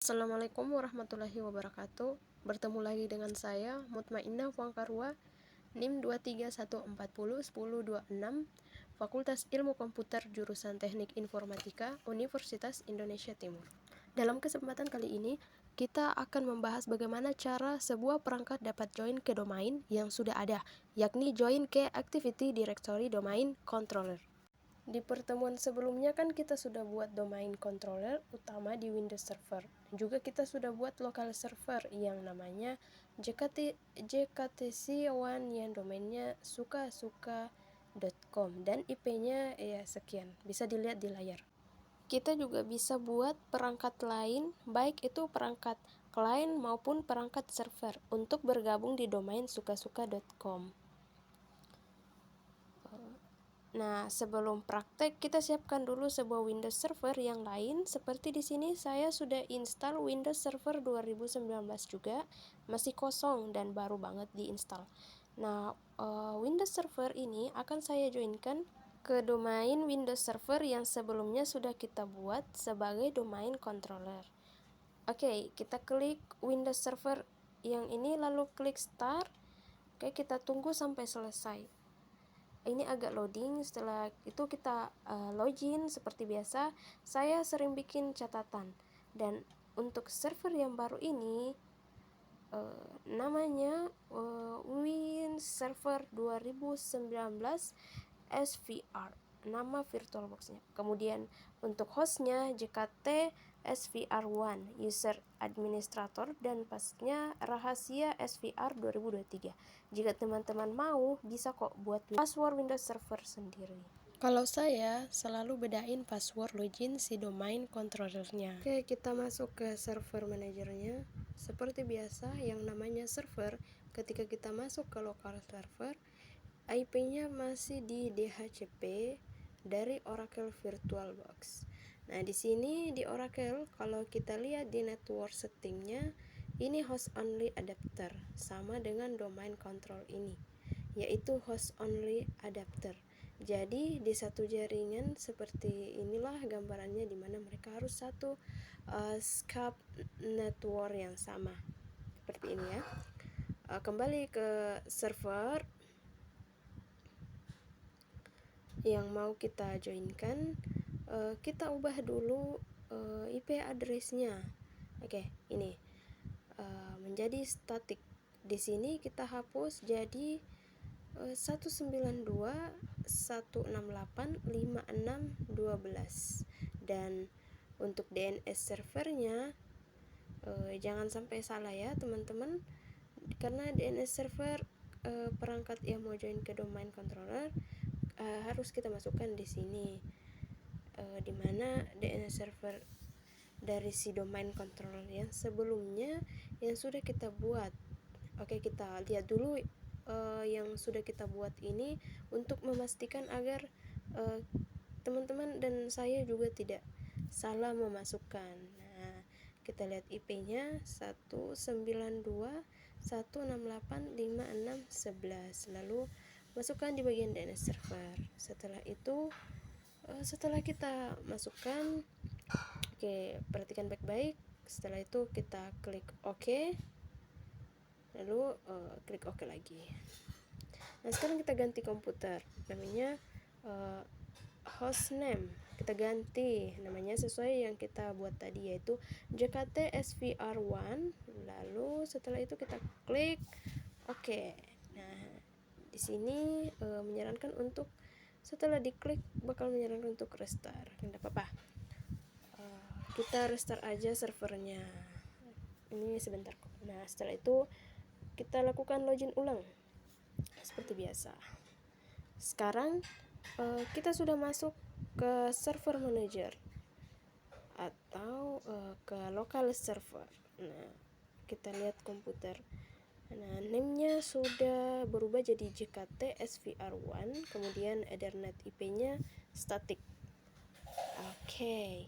Assalamualaikum warahmatullahi wabarakatuh. Bertemu lagi dengan saya Mutmainnah Fuangkarua, NIM 231401026, Fakultas Ilmu Komputer Jurusan Teknik Informatika, Universitas Indonesia Timur. Dalam kesempatan kali ini, kita akan membahas bagaimana cara sebuah perangkat dapat join ke domain yang sudah ada, yakni join ke Activity Directory Domain Controller. Di pertemuan sebelumnya kan kita sudah buat domain controller utama di Windows Server. Juga kita sudah buat local server yang namanya JKTC1 yang domainnya suka-suka.com dan IP-nya ya sekian. Bisa dilihat di layar. Kita juga bisa buat perangkat lain, baik itu perangkat klien maupun perangkat server untuk bergabung di domain suka-suka.com. Nah, sebelum praktek kita siapkan dulu sebuah Windows Server yang lain. Seperti di sini saya sudah install Windows Server 2019 juga, masih kosong dan baru banget diinstal. Nah, Windows Server ini akan saya joinkan ke domain Windows Server yang sebelumnya sudah kita buat sebagai domain controller. Oke, kita klik Windows Server yang ini lalu klik Start. Oke, kita tunggu sampai selesai. Ini agak loading. Setelah itu kita login seperti biasa. Saya sering bikin catatan, dan untuk server yang baru ini namanya Win Server 2019 SVR, nama virtualboxnya. Kemudian untuk hostnya JKT SVR1, user administrator, dan passnya rahasia SVR 2023. Jika teman-teman mau, bisa kok buat password Windows Server sendiri. Kalau saya selalu bedain password login si domain controllernya. Oke, kita masuk ke server manajernya. Seperti biasa, yang namanya server, ketika kita masuk ke local server, IP-nya masih di DHCP dari Oracle VirtualBox. Nah, di sini di Oracle, kalau kita lihat di network settingnya, ini host only adapter, sama dengan domain control ini, yaitu host only adapter. Jadi di satu jaringan seperti inilah gambarannya, di mana mereka harus satu SCAP network yang sama, seperti ini ya. Kembali ke server yang mau kita joinkan, kita ubah dulu IP address-nya. Oke, ini menjadi static. Di sini kita hapus jadi 192.168.5612. Dan untuk DNS servernya jangan sampai salah ya teman-teman, karena DNS server perangkat yang mau join ke domain controller harus kita masukkan di sini, dimana DNS server dari si domain controller yang sebelumnya yang sudah kita buat. Oke, kita lihat dulu yang sudah kita buat ini untuk memastikan agar teman-teman dan saya juga tidak salah memasukkan. Nah, kita lihat IP-nya 192.168.5611. Lalu masukkan di bagian DNS server. Setelah itu, setelah kita masukkan, oke, perhatikan baik-baik. Setelah itu kita klik OK, lalu klik OK lagi. Nah, sekarang kita ganti komputer, namanya hostname kita ganti namanya sesuai yang kita buat tadi, yaitu JKT SVR1. Lalu setelah itu kita klik OK. Nah, di sini menyarankan untuk setelah diklik bakal menyarankan untuk restart. Tidak apa-apa, kita restart aja servernya. Ini sebentar kok. Nah, setelah itu kita lakukan login ulang seperti biasa. Sekarang kita sudah masuk ke server manager atau ke local server. Nah, kita lihat komputer. Nah, name-nya sudah berubah jadi JKT SVR1, kemudian Ethernet IP-nya static. Oke.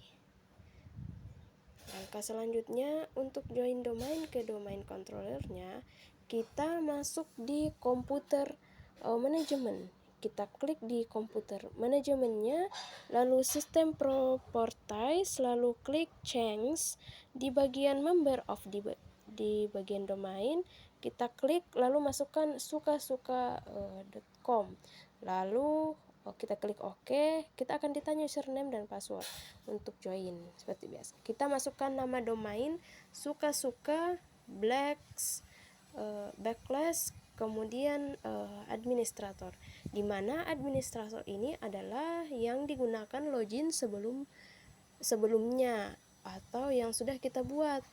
Langkah selanjutnya untuk join domain ke domain controllernya, kita masuk di komputer manajemen. kita klik di komputer manajemennya, lalu sistem properties, lalu klik change di bagian member of di bagian domain, kita klik lalu masukkan suka-suka.com, lalu kita klik OK, kita akan ditanya username dan password untuk join seperti biasa. Kita masukkan nama domain suka-suka backslash kemudian administrator, di mana administrator ini adalah yang digunakan login sebelumnya atau yang sudah kita buat,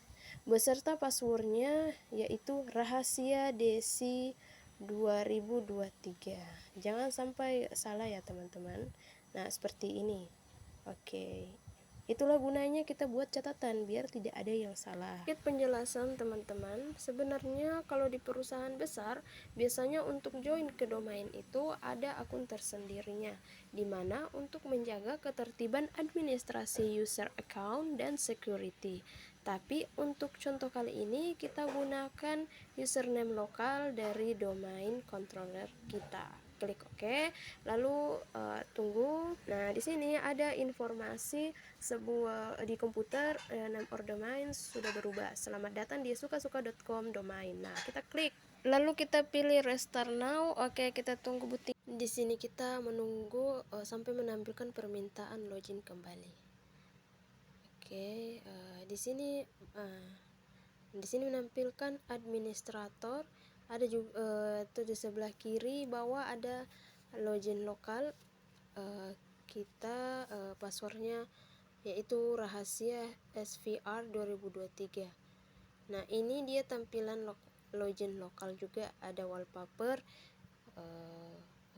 beserta passwordnya yaitu rahasia Desi 2023. Jangan sampai salah ya teman-teman. Nah seperti ini. Oke, itulah gunanya kita buat catatan biar tidak ada yang salah. Sedikit penjelasan teman-teman, sebenarnya kalau di perusahaan besar biasanya untuk join ke domain itu ada akun tersendirinya, dimana untuk menjaga ketertiban administrasi user account dan security. Tapi untuk contoh kali ini kita gunakan username lokal dari domain controller kita. Klik OK, lalu tunggu. Nah di sini ada informasi sebuah di komputer name or domain sudah berubah. Selamat datang di suka-suka.com domain. Nah kita klik, lalu kita pilih restart now. Oke, kita tunggu butik. Di sini kita menunggu sampai menampilkan permintaan login kembali. Oke, di sini menampilkan administrator. Ada juga tuh di sebelah kiri bawah ada login lokal. Kita passwordnya yaitu rahasia SVR 2023. Nah ini dia tampilan login lokal, juga ada wallpaper.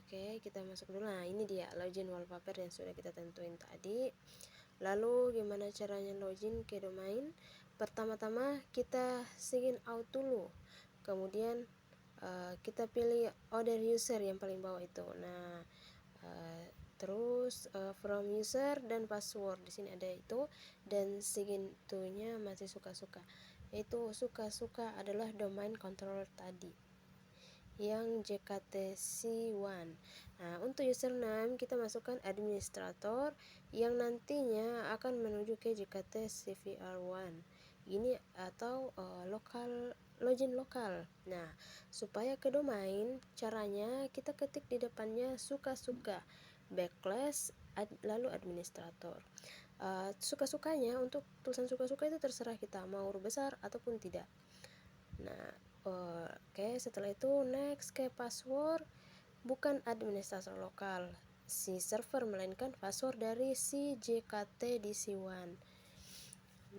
Oke, kita masuk dulu. Nah ini dia login wallpaper yang sudah kita tentuin tadi. Lalu gimana caranya login ke domain? Pertama-tama kita sign out dulu, kemudian kita pilih order user yang paling bawah itu. Nah terus from user dan password di sini ada itu, dan sign to-nya masih suka-suka, yaitu suka-suka adalah domain controller tadi yang JKTC1. Nah untuk username kita masukkan administrator yang nantinya akan menuju ke JKT CVR1 ini atau login lokal. Nah supaya ke domain, caranya kita ketik di depannya suka-suka backslash lalu administrator. Suka-sukanya, untuk tulisan suka-suka itu terserah kita mau huruf besar ataupun tidak. Nah oke, setelah itu next ke password, bukan administrator lokal si server, melainkan password dari si JKT DC1.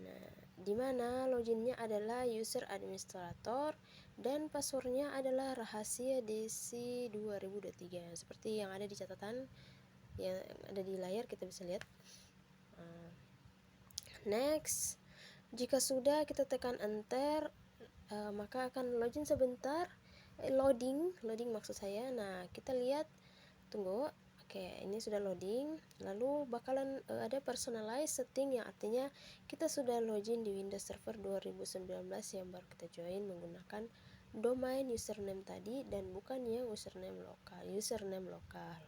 Nah dimana loginnya adalah user administrator dan passwordnya adalah rahasia DC 2023 seperti yang ada di catatan yang ada di layar, kita bisa lihat. Next, jika sudah kita tekan enter, maka akan login sebentar, loading maksud saya. Nah kita lihat, tunggu. Oke, ini sudah loading. Lalu bakalan ada personalize setting, yang artinya kita sudah login di Windows Server 2019 yang baru kita join menggunakan domain username tadi dan bukan yang username lokal.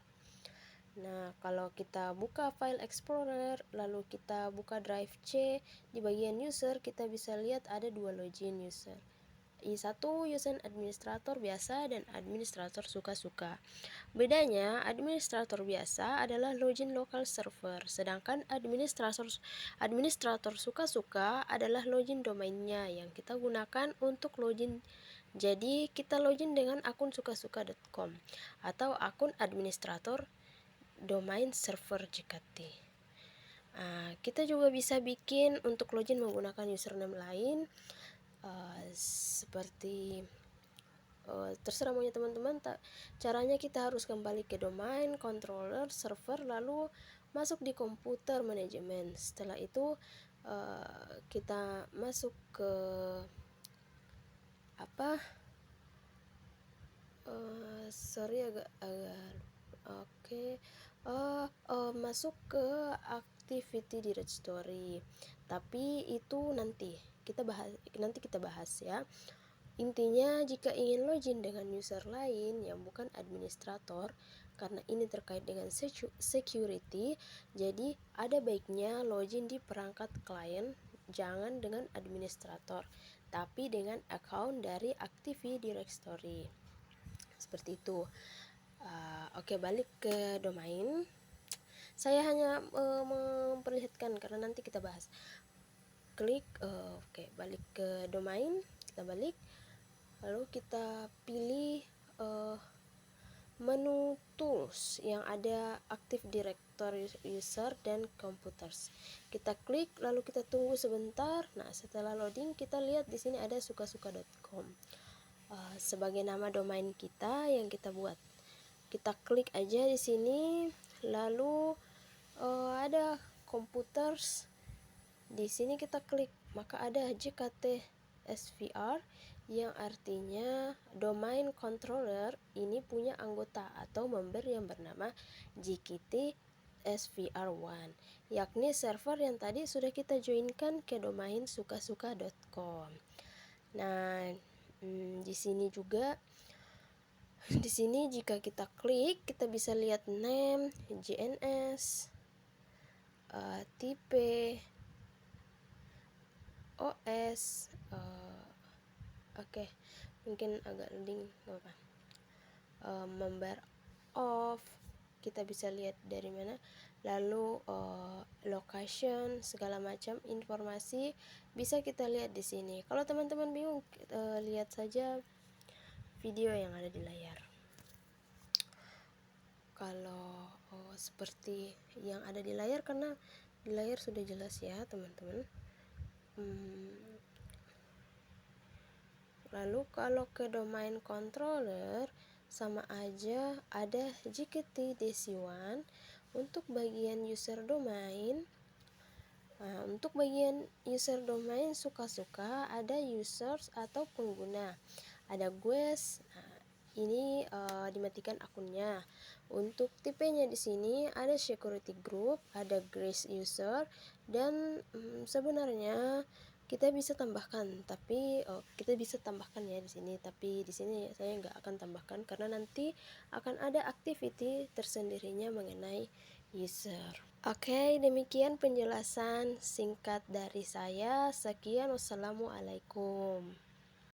Nah kalau kita buka file explorer lalu kita buka drive C, di bagian user kita bisa lihat ada dua login user, satu user administrator biasa dan administrator suka-suka. Bedanya, administrator biasa adalah login local server, sedangkan administrator suka-suka adalah login domainnya yang kita gunakan untuk login. Jadi kita login dengan akun suka-suka.com atau akun administrator domain server JKT. Kita juga bisa bikin untuk login menggunakan username lain, seperti terserah maunya teman-teman. Caranya kita harus kembali ke domain controller server lalu masuk di komputer manajemen. Setelah itu kita masuk ke masuk ke activity directory, tapi itu nanti kita bahas ya. Intinya jika ingin login dengan user lain yang bukan administrator, karena ini terkait dengan security, jadi ada baiknya login di perangkat klien, jangan dengan administrator, tapi dengan account dari Active Directory. Seperti itu. Oke, balik ke domain. Saya hanya memperlihatkan karena nanti kita bahas. Klik, oke, balik ke domain, kita balik, lalu kita pilih menu tools yang ada Active Directory User dan Computers. Kita klik, lalu kita tunggu sebentar. Nah, setelah loading kita lihat di sini ada sukasuka.com sebagai nama domain kita yang kita buat. Kita klik aja di sini, lalu ada Computers. Di sini kita klik, maka ada JKT SVR yang artinya domain controller ini punya anggota atau member yang bernama JKT SVR1, yakni server yang tadi sudah kita joinkan ke domain sukasuka.com. Nah, di sini juga, di sini jika kita klik kita bisa lihat name, JNS, tipe, OS, oke, mungkin agak loading, nggak apa. Member of, kita bisa lihat dari mana, lalu location, segala macam informasi bisa kita lihat di sini. Kalau teman-teman bingung, lihat saja video yang ada di layar. Kalau seperti yang ada di layar, karena di layar sudah jelas ya teman-teman. Lalu kalau ke domain controller sama aja ada JKT DC1 untuk bagian user domain. Nah, untuk bagian user domain suka-suka ada users atau pengguna, ada guest. Nah, ini dimatikan akunnya. Untuk tipenya di sini ada security group, ada grace user, dan sebenarnya kita bisa tambahkan, tapi kita bisa tambahkan ya di sini, tapi di sini saya nggak akan tambahkan karena nanti akan ada activity tersendirinya mengenai user. Oke, demikian penjelasan singkat dari saya. Sekian, wassalamualaikum.